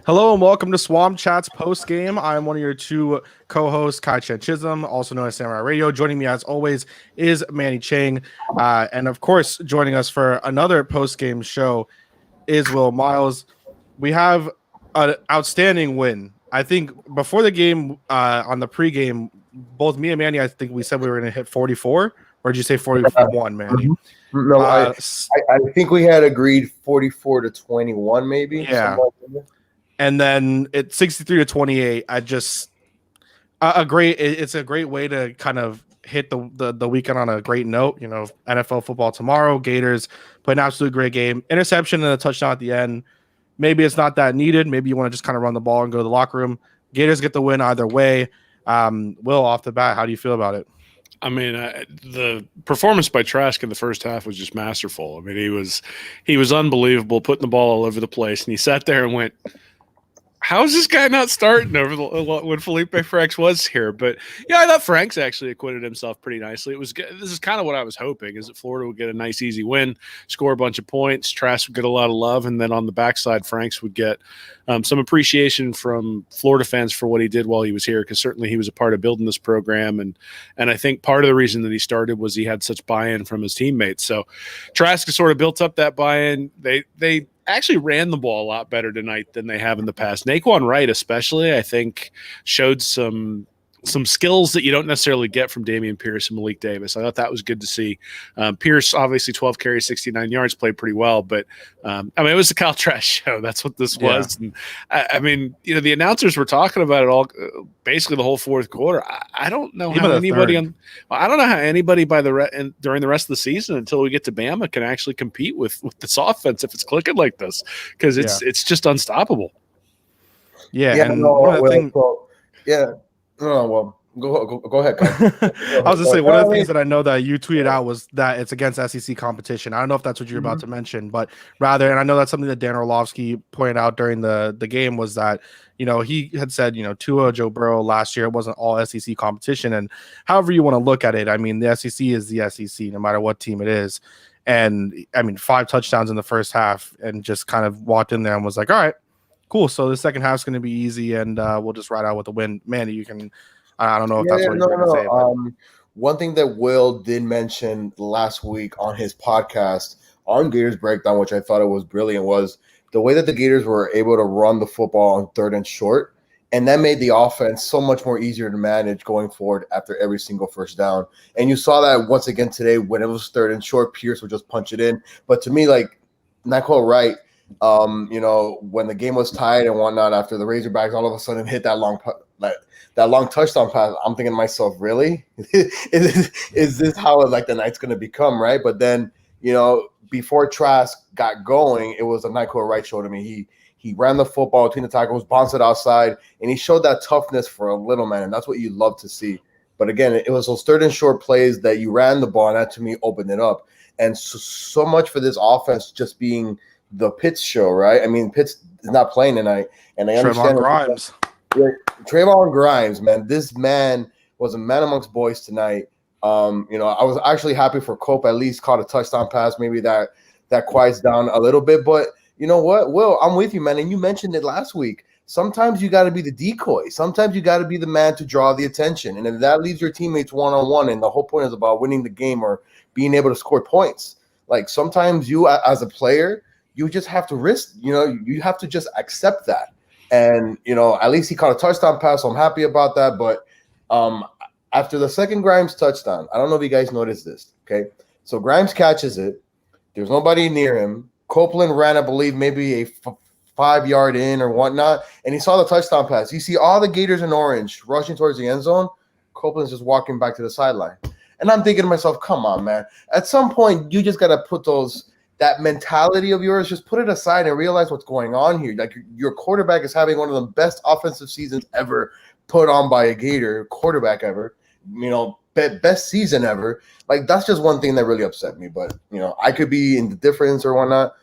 Hello and welcome to Swamp Chat's post game. I'm one of your two co-hosts, Kai Chen Chisholm, also known as Samurai Radio. Joining me as always is Manny Chang, and of course, joining us for another post game show is Will Miles. We have an outstanding win. I think before the game, on the pregame, both me and Manny, I think we said we were going to hit 44. Or did you say 41, Manny? No, I think we had agreed 44-21, maybe. Yeah. And then it's 63-28. It's a great way to kind of hit the weekend on a great note. You know, NFL football tomorrow. Gators play an absolute great game. Interception and a touchdown at the end. Maybe it's not that needed. Maybe you want to just kind of run the ball and go to the locker room. Gators get the win either way. Will, off the bat, how do you feel about it? I mean, the performance by Trask in the first half was just masterful. I mean, he was unbelievable, putting the ball all over the place, and he sat there and went, how is this guy not starting when Felipe Franks was here? But yeah, I thought Franks actually acquitted himself pretty nicely. It was good. This is kind of what I was hoping, is that Florida would get a nice, easy win, score a bunch of points, Trask would get a lot of love, and then on the backside, Franks would get some appreciation from Florida fans for what he did while he was here, because certainly he was a part of building this program, and I think part of the reason that he started was he had such buy-in from his teammates. So Trask sort of built up that buy-in. They actually ran the ball a lot better tonight than they have in the past. Naquan Wright especially, I think, showed some skills that you don't necessarily get from Dameon Pierce and Malik Davis. I thought that was good to see. Pierce, obviously 12 carries, 69 yards, played pretty well. But, I mean, it was the Kyle Trask show. That's what this was. And I mean, you know, the announcers were talking about it all basically the whole fourth quarter. I don't know how anybody during the rest of the season until we get to Bama can actually compete with this offense if it's clicking like this, because it's just unstoppable. Well, go ahead. I was just saying, one of the things that I know that you tweeted out was that it's against SEC competition. I don't know if that's what you're about to mention, but rather, and I know that's something that Dan Orlovsky pointed out during the game, was that, you know, he had said, you know, Tua, Joe Burrow last year, it wasn't all SEC competition. And however you want to look at it, I mean, the SEC is the SEC, no matter what team it is. And I mean, 5 touchdowns in the first half, and just kind of walked in there and was like, all right, cool. So the second half is going to be easy, and we'll just ride out with the win. Manny, you can. I don't know if that's what you're going to say. But. One thing that Will did mention last week on his podcast on Gators Breakdown, which I thought it was brilliant, was the way that the Gators were able to run the football on 3rd and short, and that made the offense so much more easier to manage going forward after every single first down. And you saw that once again today when it was 3rd and short. Pierce would just punch it in. But to me, like Naquan Wright, you know, when the game was tied and whatnot, after the Razorbacks all of a sudden hit that long touchdown pass, I'm thinking to myself, really? is this how the night's going to become, right? But then, you know, before Trask got going, it was a Naquan Wright show to me. He ran the football between the tackles, bounced it outside, and he showed that toughness for a little man, and that's what you love to see. But again, it was those 3rd and short plays that you ran the ball, and that to me opened it up. And so much for this offense just being the Pitts show, right? I mean, Pitts is not playing tonight, and I understand. Trayvon Grimes, man, this man was a man amongst boys tonight. You know, I was actually happy for Cope, at least caught a touchdown pass. Maybe that quiets down a little bit. But you know what, Will, I'm with you, man. And you mentioned it last week. Sometimes you got to be the decoy. Sometimes you got to be the man to draw the attention. And if that leaves your teammates one-on-one, and the whole point is about winning the game or being able to score points, like sometimes you as a player, you just have to risk, you know, you have to just accept that. And, you know, at least he caught a touchdown pass, so I'm happy about that. But after the second Grimes touchdown, I don't know if you guys noticed this, okay? So Grimes catches it. There's nobody near him. Copeland ran, I believe, maybe a 5-yard in or whatnot, and he saw the touchdown pass. You see all the Gators in orange rushing towards the end zone. Copeland's just walking back to the sideline. And I'm thinking to myself, come on, man. At some point, you just got to put that mentality of yours, just put it aside and realize what's going on here. Like, your quarterback is having one of the best offensive seasons ever put on by a Gator quarterback ever, you know, best season ever. Like, that's just one thing that really upset me. But, you know, I could be in the difference or whatnot.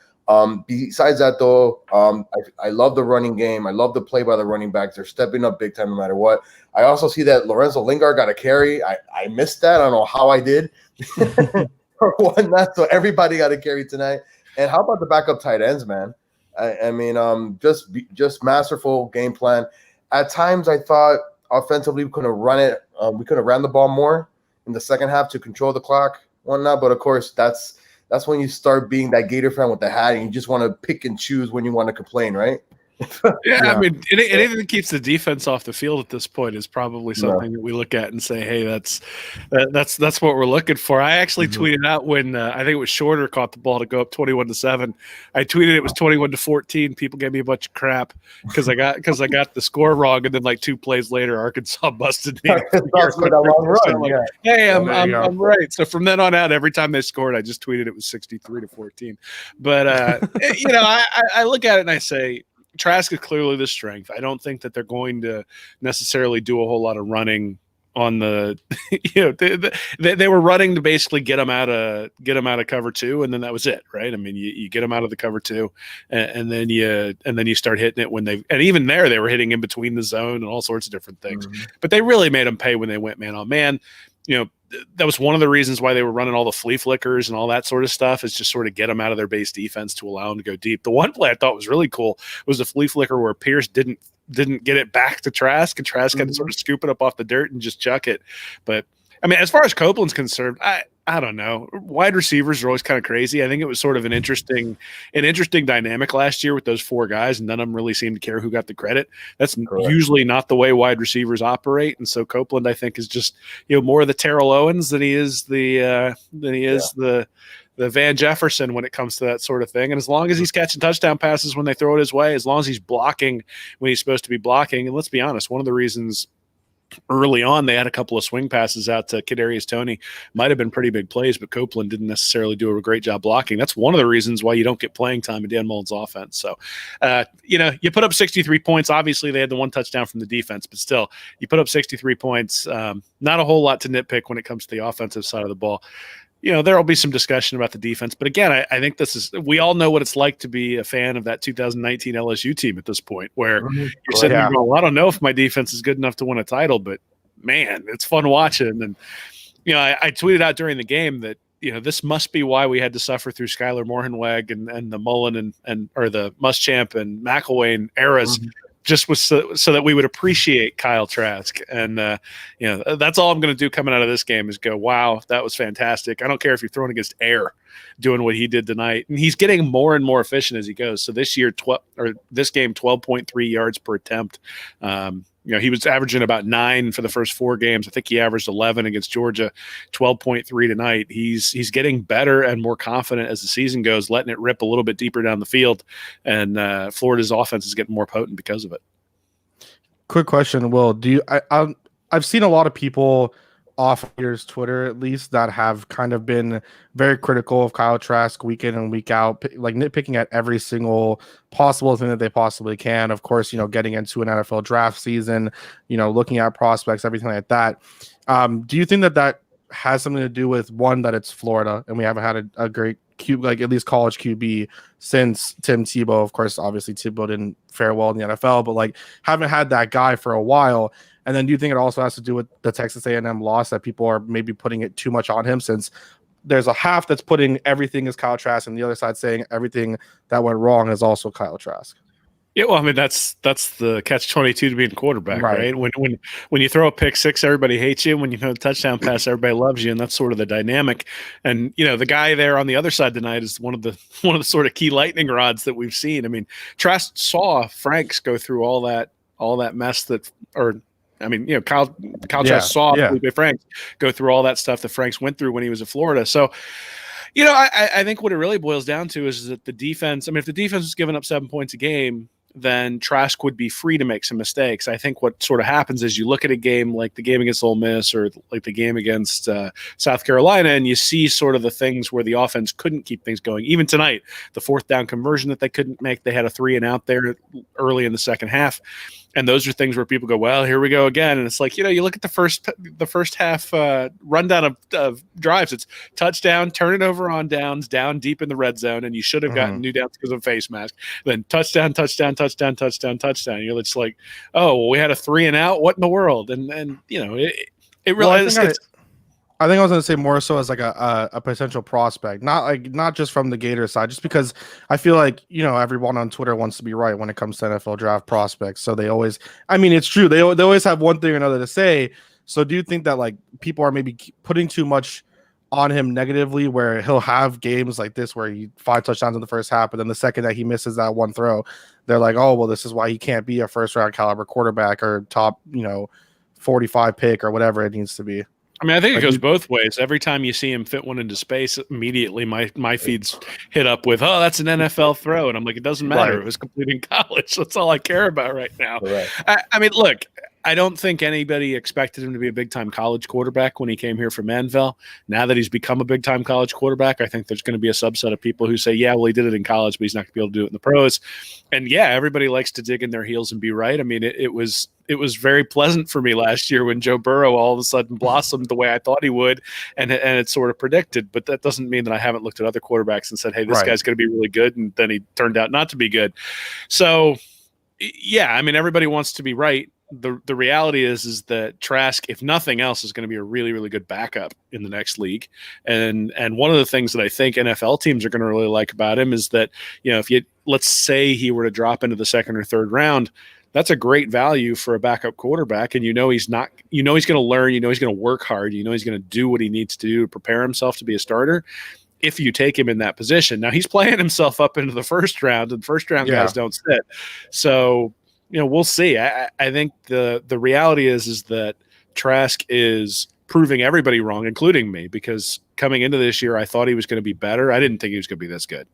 Besides that, though, I love the running game. I love the play by the running backs. They're stepping up big time no matter what. I also see that Lorenzo Lingard got a carry. I missed that. I don't know how I did. Or whatnot. So everybody got a carry tonight. And how about the backup tight ends, man? I mean, just masterful game plan. At times, I thought offensively we could have run it. We could have ran the ball more in the second half to control the clock, whatnot. But of course, that's when you start being that Gator fan with the hat, and you just want to pick and choose when you want to complain, right? Yeah, I mean, anything that keeps the defense off the field at this point is probably something that we look at and say, "Hey, that's what we're looking for." I actually tweeted out when I think it was Shorter caught the ball to go up 21-7. I tweeted it was 21-14. People gave me a bunch of crap because I got the score wrong, and then like 2 plays later, Arkansas busted me. Hey, I'm right. So from then on out, every time they scored, I just tweeted it was 63-14. But I look at it and I say, Trask is clearly the strength. I don't think that they're going to necessarily do a whole lot of running on the, they were running to basically get them out of cover 2, and then that was it, right? I mean, you get them out of the cover 2, and then you start hitting it and even there they were hitting in between the zone and all sorts of different things. But they really made them pay when they went man on man. That was one of the reasons why they were running all the flea flickers and all that sort of stuff, is just sort of get them out of their base defense to allow them to go deep. The one play I thought was really cool was the flea flicker where Pierce didn't get it back to Trask, and Trask had to sort of scoop it up off the dirt and just chuck it. But I mean, as far as Copeland's concerned, I don't know. Wide receivers are always kind of crazy. I think it was sort of an interesting dynamic last year with those 4 guys, and none of them really seemed to care who got the credit. That's usually not the way wide receivers operate. And so Copeland, I think, is just more of the Terrell Owens than he is the Van Jefferson when it comes to that sort of thing. And as long as he's catching touchdown passes when they throw it his way, as long as he's blocking when he's supposed to be blocking, and let's be honest, one of the reasons early on they had a couple of swing passes out to Kadarius Toney, might have been pretty big plays, but Copeland didn't necessarily do a great job blocking. That's one of the reasons why you don't get playing time in Dan Mullen's offense. So, you put up 63 points. Obviously, they had the 1 touchdown from the defense, but still, you put up 63 points. Not a whole lot to nitpick when it comes to the offensive side of the ball. There will be some discussion about the defense, but again, I think we all know what it's like to be a fan of that 2019 LSU team at this point, where you're sitting there going, well, I don't know if my defense is good enough to win a title, but man, it's fun watching. And, I tweeted out during the game that, this must be why we had to suffer through Skylar Moorhenweg and the Mullen or the Muschamp and McElwain eras. Just was so that we would appreciate Kyle Trask. And, that's all I'm going to do coming out of this game is go, wow, that was fantastic. I don't care if you're throwing against air doing what he did tonight. And he's getting more and more efficient as he goes. So this year, this game, 12.3 yards per attempt. He was averaging about 9 for the first 4 games. I think he averaged 11 against Georgia, 12.3 tonight. He's getting better and more confident as the season goes, letting it rip a little bit deeper down the field. And Florida's offense is getting more potent because of it. Quick question, Will. I've seen a lot of people off Gators Twitter, at least, that have kind of been very critical of Kyle Trask week in and week out, like nitpicking at every single possible thing that they possibly can. Of course, getting into an NFL draft season, looking at prospects, everything like that. Do you think that has something to do with, one, that it's Florida and we haven't had a great at least college QB since Tim Tebow? Of course, obviously Tebow didn't fare well in the NFL, but haven't had that guy for a while. And then do you think it also has to do with the Texas A&M loss, that people are maybe putting it too much on him, since there's a half that's putting everything as Kyle Trask and the other side saying everything that went wrong is also Kyle Trask? Yeah, well, I mean, that's the catch-22 to being a quarterback, right? When you throw a pick six, everybody hates you. When you throw a touchdown pass, everybody loves you, and that's sort of the dynamic. And the guy there on the other side tonight is one of the sort of key lightning rods that we've seen. I mean, Trask saw Franks go through all that mess Kyle Trask saw Felipe Franks go through all that stuff that Franks went through when he was at Florida. So, I think what it really boils down to is that the defense. I mean, if the defense was giving up 7 points a game, then Trask would be free to make some mistakes. I think what sort of happens is you look at a game like the game against Ole Miss or like the game against South Carolina, and you see sort of the things where the offense couldn't keep things going. Even tonight, the 4th down conversion that they couldn't make, they had a 3-and-out there early in the second half. And those are things where people go, well, here we go again. And it's like, you look at the first half rundown of drives. It's touchdown, turn it over on downs, down deep in the red zone, and you should have gotten new downs because of a face mask. Then touchdown. You're just like, oh, well, we had a 3-and-out. What in the world? And it really is. I think I was going to say more so as like a potential prospect, not just from the Gators side, just because I feel like, everyone on Twitter wants to be right when it comes to NFL draft prospects. So they always, I mean, it's true. They always have one thing or another to say. So do you think that like people are maybe putting too much on him negatively, where he'll have games like this where he 5 touchdowns in the first half, but then the second that he misses that one throw, they're like, oh, well, this is why he can't be a first round caliber quarterback or top, 45 pick or whatever it needs to be. I mean, I think it goes both ways. Every time you see him fit one into space, immediately my feeds hit up with, "Oh, that's an NFL throw," and I'm like, "It doesn't matter. Right. It was completing college. That's all I care about right now." Correct. I mean, look, I don't think anybody expected him to be a big-time college quarterback when he came here from Manville. Now that he's become a big-time college quarterback, I think there's going to be a subset of people who say, "Yeah, well, he did it in college, but he's not going to be able to do it in the pros." And yeah, everybody likes to dig in their heels and be right. I mean, it was very pleasant for me last year when Joe Burrow all of a sudden blossomed the way I thought he would, and it's sort of predicted. But that doesn't mean that I haven't looked at other quarterbacks and said, "Hey, this guy's going to be really good," and then he turned out not to be good. So, yeah, I mean, everybody wants to be right. The reality is that Trask, if nothing else, is going to be a really, really good backup in the next league. And one of the things that I think NFL teams are going to really like about him is that, if let's say he were to drop into the second or third round, that's a great value for a backup quarterback. And he's going to learn, he's going to work hard, he's going to do what he needs to do to prepare himself to be a starter. If you take him in that position, now he's playing himself up into the first round, and first round guys don't sit. So, we'll see. I think the reality is that Trask is proving everybody wrong, including me, because coming into this year, I thought he was going to be better. I didn't think he was going to be this good.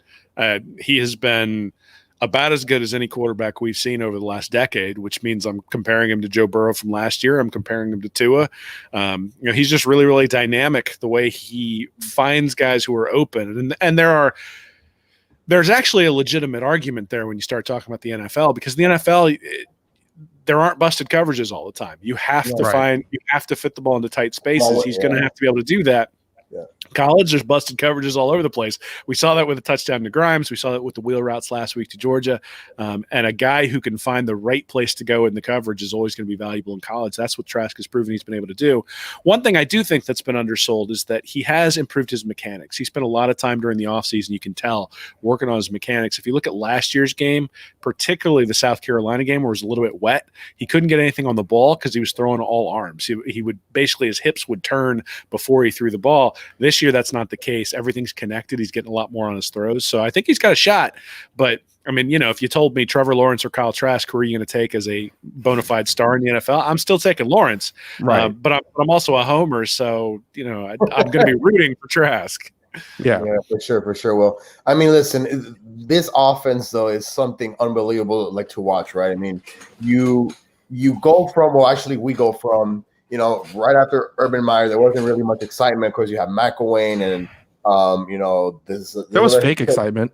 He has been about as good as any quarterback we've seen over the last decade, which means I'm comparing him to Joe Burrow from last year. I'm comparing him to Tua. He's just really, really dynamic the way he finds guys who are open. And there's actually a legitimate argument there when you start talking about the NFL, because the NFL, there aren't busted coverages all the time. You have to fit the ball into tight spaces. He's going to have to be able to do that. Yeah. College, there's busted coverages all over the place. We saw that with a touchdown to Grimes. We saw that with the wheel routes last week to Georgia. And a guy who can find the right place to go in the coverage is always going to be valuable in college. That's what Trask has proven he's been able to do. One thing I do think that's been undersold is that he has improved his mechanics. He spent a lot of time during the offseason, you can tell, working on his mechanics. If you look at last year's game, particularly the South Carolina game where it was a little bit wet, he couldn't get anything on the ball because he was throwing all arms. He would basically, his hips would turn before he threw the ball. This year, that's not the case. Everything's connected. He's getting a lot more on his throws. So I think he's got a shot. But, I mean, if you told me Trevor Lawrence or Kyle Trask, who are you going to take as a bona fide star in the NFL? I'm still taking Lawrence. Right. But I'm also a homer. So, I'm going to be rooting for Trask. Yeah, for sure. Well, I mean, listen, this offense, though, is something unbelievable to watch, right? I mean, you go from, we go from, right after Urban Meyer, there wasn't really much excitement because you have McElwain and, there was fake excitement,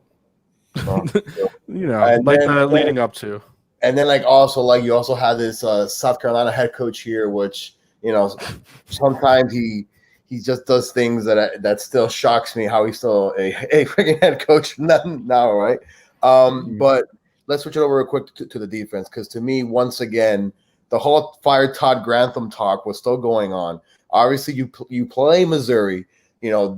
leading up to. And then, you also have this South Carolina head coach here, which, sometimes he just does things that still shocks me how he's still a freaking head coach now, right? But let's switch it over real quick to the defense, because to me, once again, the whole fire Todd Grantham talk was still going on. Obviously, you play Missouri,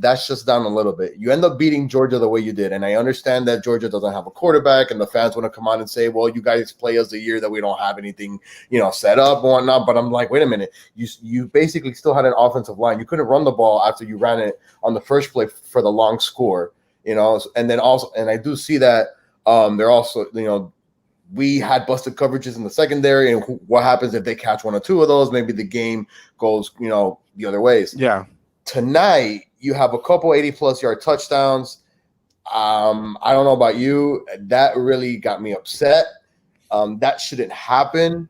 that's just down a little bit. You end up beating Georgia the way you did, and I understand that Georgia doesn't have a quarterback, and the fans want to come on and say, well, you guys play us the year that we don't have anything, set up and whatnot. But I'm like, wait a minute. You basically still had an offensive line. You couldn't run the ball after you ran it on the first play for the long score, and then also, and I do see that they're also, we had busted coverages in the secondary, and what happens if they catch one or two of those? Maybe the game goes, the other ways. Yeah. Tonight, you have a couple 80-plus yard touchdowns. I don't know about you. That really got me upset. That shouldn't happen.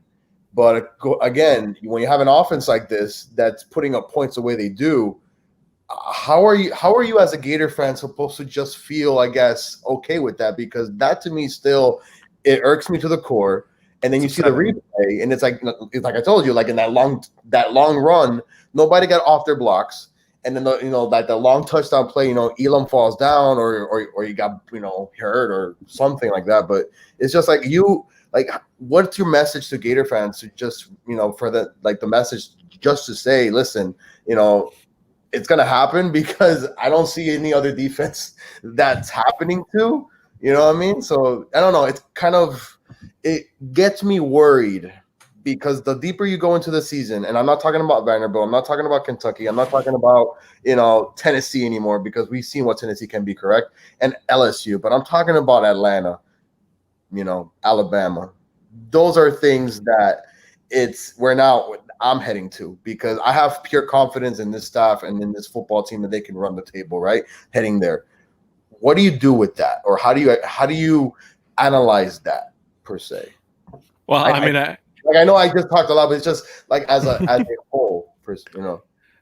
But again, when you have an offense like this that's putting up points the way they do, how are you as a Gator fan supposed to just feel, I guess, okay with that? Because that to me still – it irks me to the core. And then you see the replay, and it's like I told you, in that long run, nobody got off their blocks. And then the long touchdown play, Elam falls down or you got hurt or something like that. But it's just what's your message to Gator fans to just for the message just to say, listen, it's going to happen because I don't see any other defense that's happening to. You know what I mean? So I don't know. It's kind of it gets me worried because the deeper you go into the season, and I'm not talking about Vanderbilt, I'm not talking about Kentucky, I'm not talking about Tennessee anymore because we've seen what Tennessee can be, correct, and LSU, but I'm talking about Atlanta, Alabama. Those are things that I'm heading to because I have pure confidence in this staff and in this football team that they can run the table, right? Heading there. What do you do with that, or how do you analyze that per se? Well, I know I just talked a lot, but it's just like as a whole,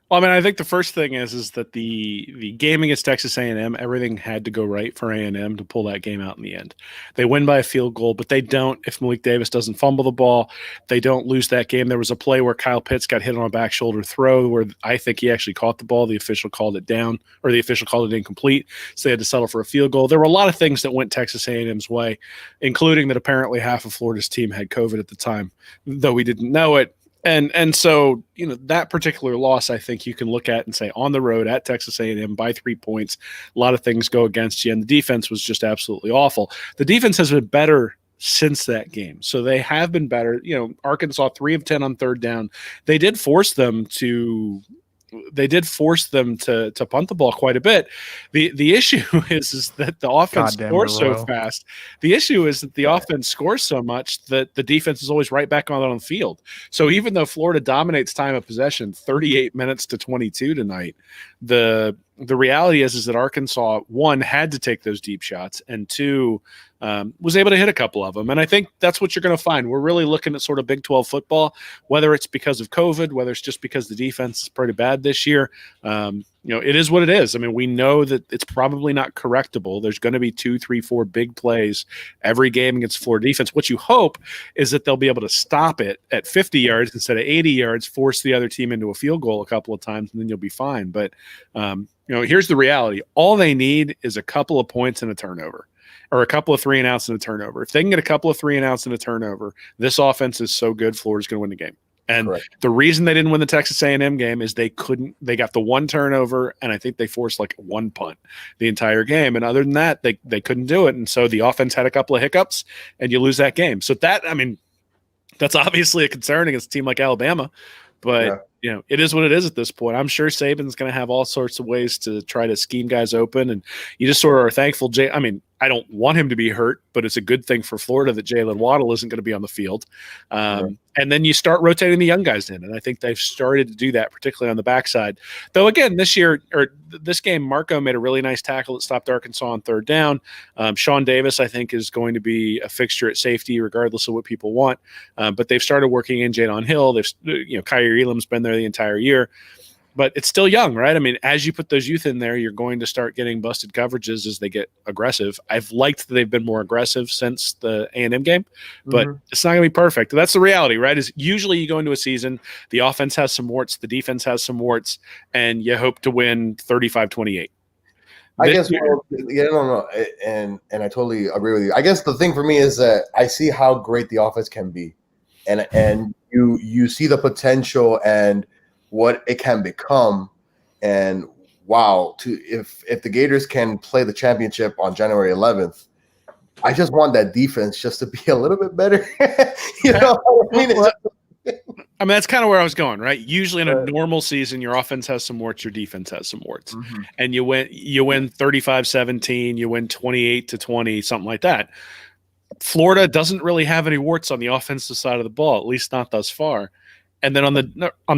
Well, I think the first thing is that the game against Texas A&M, everything had to go right for A&M to pull that game out in the end. They win by a field goal, but they don't if Malik Davis doesn't fumble the ball. They don't lose that game. There was a play where Kyle Pitts got hit on a back shoulder throw where I think he actually caught the ball. The official called it down, or the official called it incomplete, so they had to settle for a field goal. There were a lot of things that went Texas A&M's way, including that apparently half of Florida's team had COVID at the time, though we didn't know it. And so, that particular loss, I think you can look at and say on the road at Texas A&M by 3 points, a lot of things go against you. And the defense was just absolutely awful. The defense has been better since that game. So they have been better. Arkansas 3 of 10 on third down. They did force them to punt the ball quite a bit. The issue is that the offense scores so fast. The issue is that the offense scores so much that the defense is always right back on the field. So even though Florida dominates time of possession 38 minutes to 22 tonight, the reality is that Arkansas, one, had to take those deep shots, and two, was able to hit a couple of them. And I think that's what you're going to find. We're really looking at sort of Big 12 football, whether it's because of COVID, whether it's just because the defense is pretty bad this year. It is what it is. We know that it's probably not correctable. There's going to be 2, 3, 4 big plays every game against Florida defense. What you hope is that they'll be able to stop it at 50 yards instead of 80 yards, force the other team into a field goal a couple of times, and then you'll be fine. But, here's the reality. All they need is a couple of points and a turnover, or a couple of 3 and outs and a turnover. If they can get a couple of 3 and outs and a turnover, this offense is so good, Florida's going to win the game. And correct. The reason they didn't win the Texas A&M game is they got the one turnover, and I think they forced like one punt the entire game. And other than that, they couldn't do it. And so the offense had a couple of hiccups, and you lose that game. So that's obviously a concern against a team like Alabama. But, it is what it is at this point. I'm sure Saban's going to have all sorts of ways to try to scheme guys open. And you just sort of are thankful. I don't want him to be hurt, but it's a good thing for Florida that Jalen Waddle isn't going to be on the field. Right. And then you start rotating the young guys in. And I think they've started to do that, particularly on the backside. Though, again, this game, Marco made a really nice tackle that stopped Arkansas on third down. Sean Davis, I think, is going to be a fixture at safety, regardless of what people want. But they've started working in Jadon Hill. Kyrie Elam's been there the entire year. But it's still young, right? As you put those youth in there, you're going to start getting busted coverages as they get aggressive. I've liked that they've been more aggressive since the A&M game, but It's not going to be perfect. That's the reality, right? Is usually you go into a season, the offense has some warts, the defense has some warts, and you hope to win 35-28. I guess, and I totally agree with you. I guess the thing for me is that I see how great the offense can be, and you see the potential and what it can become, and wow, if the Gators can play the championship on January 11th, I just want that defense just to be a little bit better. That's kind of where I was going, right? Usually in a normal season, your offense has some warts, your defense has some warts, and you win 35-17, you win 28-20, something like that. Florida doesn't really have any warts on the offensive side of the ball, at least not thus far. And then on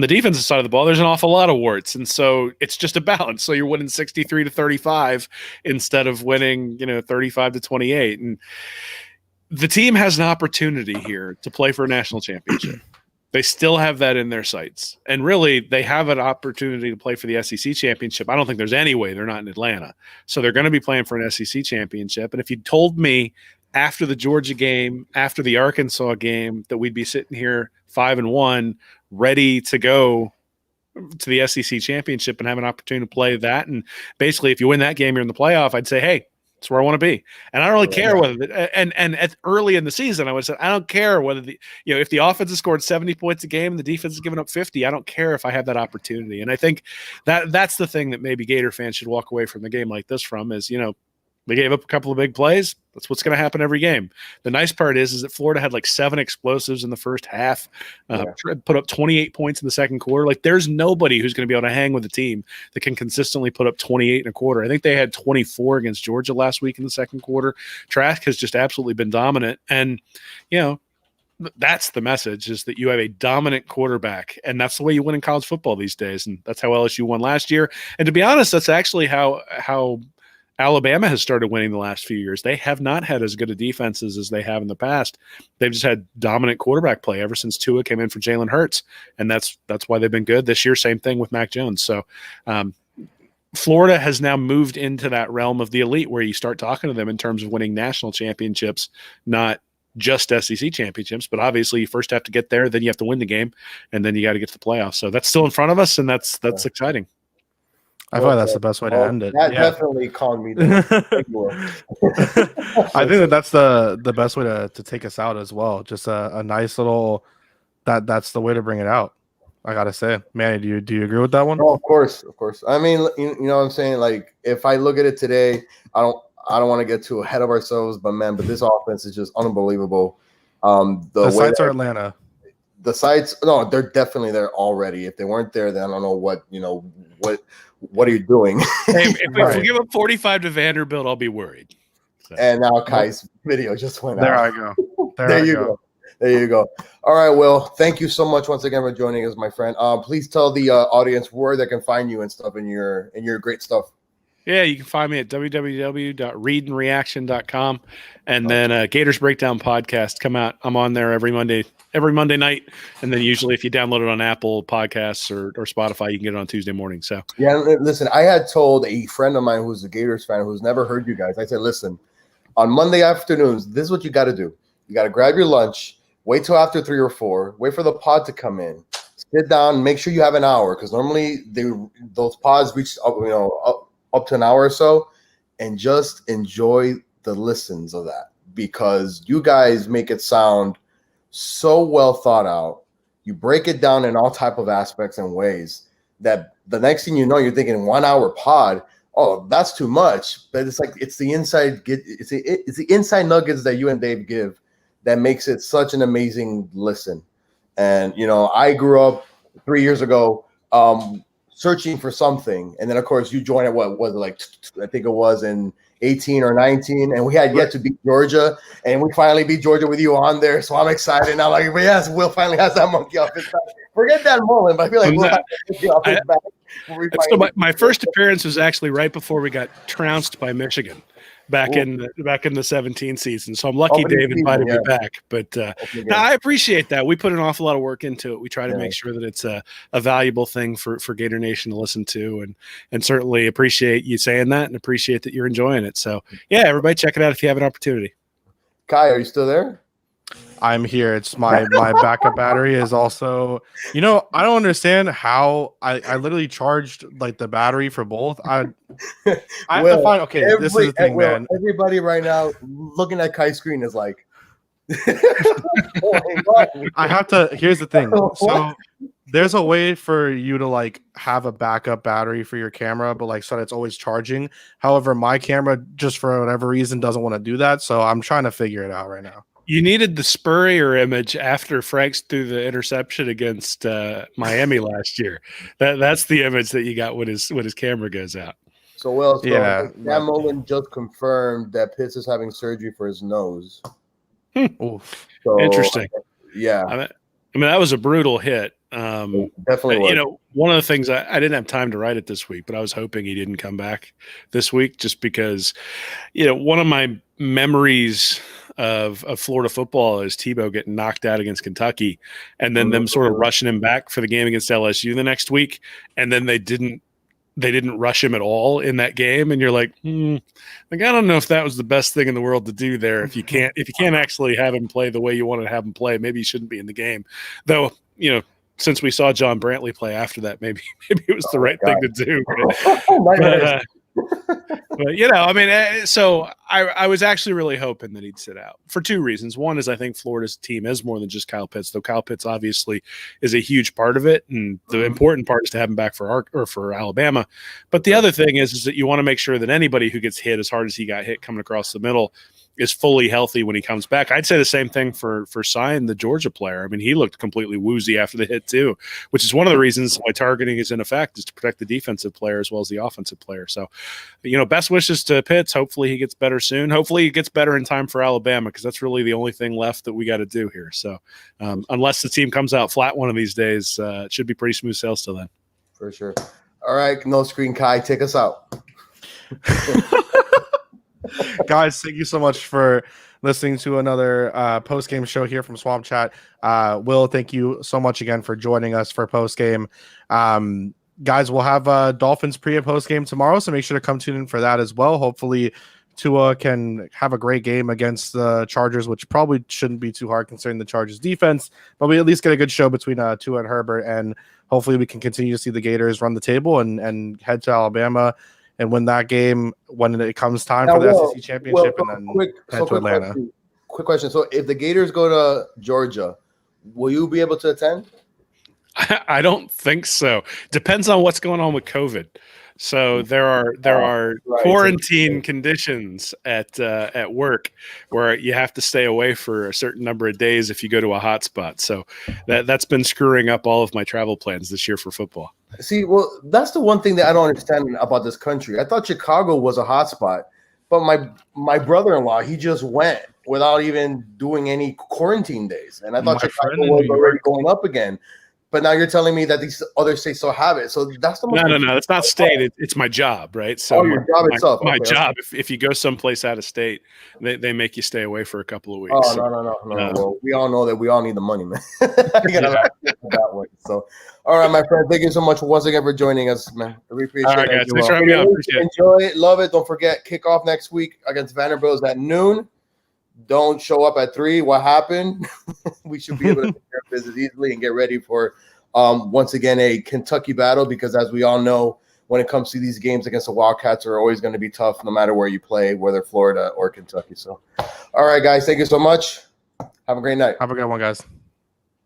the defensive side of the ball, there's an awful lot of warts. And so it's just a balance. So you're winning 63-35 instead of winning, 35-28. And the team has an opportunity here to play for a national championship. They still have that in their sights. And really, they have an opportunity to play for the SEC championship. I don't think there's any way they're not in Atlanta. So they're going to be playing for an SEC championship. And if you told me after the Georgia game, after the Arkansas game, that we'd be sitting here 5-1, ready to go to the SEC championship and have an opportunity to play that, and basically if you win that game, you're in the playoff, I'd say, hey, It's where I want to be. And I don't really care whether early in the season, I would say, I don't care whether if the offense has scored 70 points a game and the defense has given up 50, I don't care if I have that opportunity. And I think that's the thing that maybe Gator fans should walk away from a game like this from is, they gave up a couple of big plays. That's what's going to happen every game. The nice part is that Florida had like 7 explosives in the first half, put up 28 points in the second quarter. Like there's nobody who's going to be able to hang with a team that can consistently put up 28 and a quarter. I think they had 24 against Georgia last week in the second quarter. Trask has just absolutely been dominant. And, that's the message, is that you have a dominant quarterback, and that's the way you win in college football these days. And that's how LSU won last year. And to be honest, that's actually how Alabama has started winning the last few years. They have not had as good a defenses as they have in the past. They've just had dominant quarterback play ever since Tua came in for Jalen Hurts, and that's why they've been good. This year, same thing with Mac Jones. So Florida has now moved into that realm of the elite where you start talking to them in terms of winning national championships, not just SEC championships, but obviously you first have to get there, then you have to win the game, and then you got to get to the playoffs. So that's still in front of us, and that's exciting. I feel like that's the best way to end it. That definitely calmed me down. I think that's the best way to take us out as well. Just a nice little that's the way to bring it out. I gotta say, Manny, do you agree with that one? Oh, of course. I mean, you know what I'm saying? Like, if I look at it today, I don't want to get too ahead of ourselves, but this offense is just unbelievable. The sites are Atlanta. The sites, no, they're definitely there already. If they weren't there, then I don't know what are you doing? If we give up 45 to Vanderbilt, I'll be worried. So. And now Kai's video just went there out. I go. There you go. There you go. All right, Will, thank you so much once again for joining us, my friend. Please tell the audience where they can find you and stuff in your great stuff. Yeah, you can find me at www.readandreaction.com, and then Gators Breakdown podcast come out. I'm on there every Monday night, and then usually if you download it on Apple Podcasts or Spotify, you can get it on Tuesday morning. So yeah, listen, I had told a friend of mine who's a Gators fan who's never heard you guys. I said, listen, on Monday afternoons, this is what you got to do. You got to grab your lunch, wait till after 3 or 4, wait for the pod to come in, sit down, make sure you have an hour, because normally those pods reach up to an hour or so, and just enjoy the listens of that, because you guys make it sound so well thought out. You break it down in all type of aspects and ways that the next thing you know, you're thinking 1 hour pod. Oh, that's too much. But it's like it's the inside nuggets that you and Dave give that makes it such an amazing listen. And I grew up 3 years ago searching for something, and then of course you joined at what was it, like I think it was in 18 or 19, and we had yet to beat Georgia, and we finally beat Georgia with you on there. So I'm excited now. Like, but yes, Will finally has that monkey off his back. Forget that Mullen, but I feel like Will has that monkey off his back. So my first appearance was actually right before we got trounced by Michigan back in the 17 season. So I'm lucky Dave invited me back. But I appreciate that. We put an awful lot of work into it. We try to make sure that it's a valuable thing for Gator Nation to listen to, and certainly appreciate you saying that and appreciate that you're enjoying it. So yeah, everybody check it out if you have an opportunity. Kai, are you still there? I'm here. It's my backup battery is also, I don't understand how I literally charged like the battery for both. I have to find, okay, this is the thing, man. Everybody right now looking at Kai's screen is like, here's the thing. So there's a way for you to like have a backup battery for your camera, but like so that it's always charging. However, my camera just for whatever reason doesn't want to do that. So I'm trying to figure it out right now. You needed the Spurrier image after Franks threw the interception against Miami last year. That's the image that you got when his camera goes out. So Dan Mullen just confirmed that Pitts is having surgery for his nose. Oof. So, interesting. Yeah. I mean, that was a brutal hit. Definitely was. One of the things I didn't have time to write it this week, but I was hoping he didn't come back this week just because, one of my memories of Florida football is Tebow getting knocked out against Kentucky and then them sort of rushing him back for the game against LSU the next week. And then they didn't rush him at all in that game. And you're like, I don't know if that was the best thing in the world to do there. If you can't actually have him play the way you want to have him play, maybe he shouldn't be in the game. Though, since we saw John Brantley play after that, maybe it was the right thing to do. But, you know, I mean, so I was actually really hoping that he'd sit out for two reasons. One is I think Florida's team is more than just Kyle Pitts, though Kyle Pitts obviously is a huge part of it. And the important part is to have him back for Alabama. But the other thing is that you want to make sure that anybody who gets hit as hard as he got hit coming across the middle is fully healthy when he comes back. I'd say the same thing for Sion, the Georgia player. I mean, he looked completely woozy after the hit too, which is one of the reasons why targeting is in effect, is to protect the defensive player as well as the offensive player. So, you know, best wishes to Pitts. Hopefully he gets better soon. Hopefully he gets better in time for Alabama, because that's really the only thing left that we got to do here. So unless the team comes out flat one of these days, it should be pretty smooth sailing till then. For sure. All right, No Screen Kai, take us out. Guys, thank you so much for listening to another post-game show here from Swamp Chat. Will, thank you so much again for joining us for post-game. Guys, we'll have Dolphins pre- and post-game tomorrow, so make sure to come tune in for that as well. Hopefully Tua can have a great game against the Chargers, which probably shouldn't be too hard considering the Chargers defense, but we at least get a good show between Tua and Herbert, and hopefully we can continue to see the Gators run the table and head to Alabama and win that game when it comes time for the SEC championship, and then head to Atlanta. Quick question. So if the Gators go to Georgia, will you be able to attend? I don't think so. Depends on what's going on with COVID. So there are quarantine conditions at work where you have to stay away for a certain number of days if you go to a hotspot. So that's been screwing up all of my travel plans this year for football. See, well, that's the one thing that I don't understand about this country. I thought Chicago was a hotspot, but my brother-in-law, he just went without even doing any quarantine days, and I thought Chicago was already going up again. But now you're telling me that these other states still have it. So that's the no. It's not state. It's my job, right? So your job itself. My job. If you go someplace out of state, they make you stay away for a couple of weeks. Oh no. Well, we all know that we all need the money, man. You gotta that way. So, all right, my friend. Thank you so much once again for joining us, man. We appreciate it. Guys, thanks for having me on. Appreciate it. Enjoy it. Love it. Don't forget, kickoff next week against Vanderbilt at noon. Don't show up at 3. What happened? We should be able to take care of business easily and get ready for once again a Kentucky battle, because as we all know, when it comes to these games against the Wildcats are always going to be tough no matter where you play, whether Florida or Kentucky. So all right, guys, thank you so much. Have a great night. Have a good one, guys.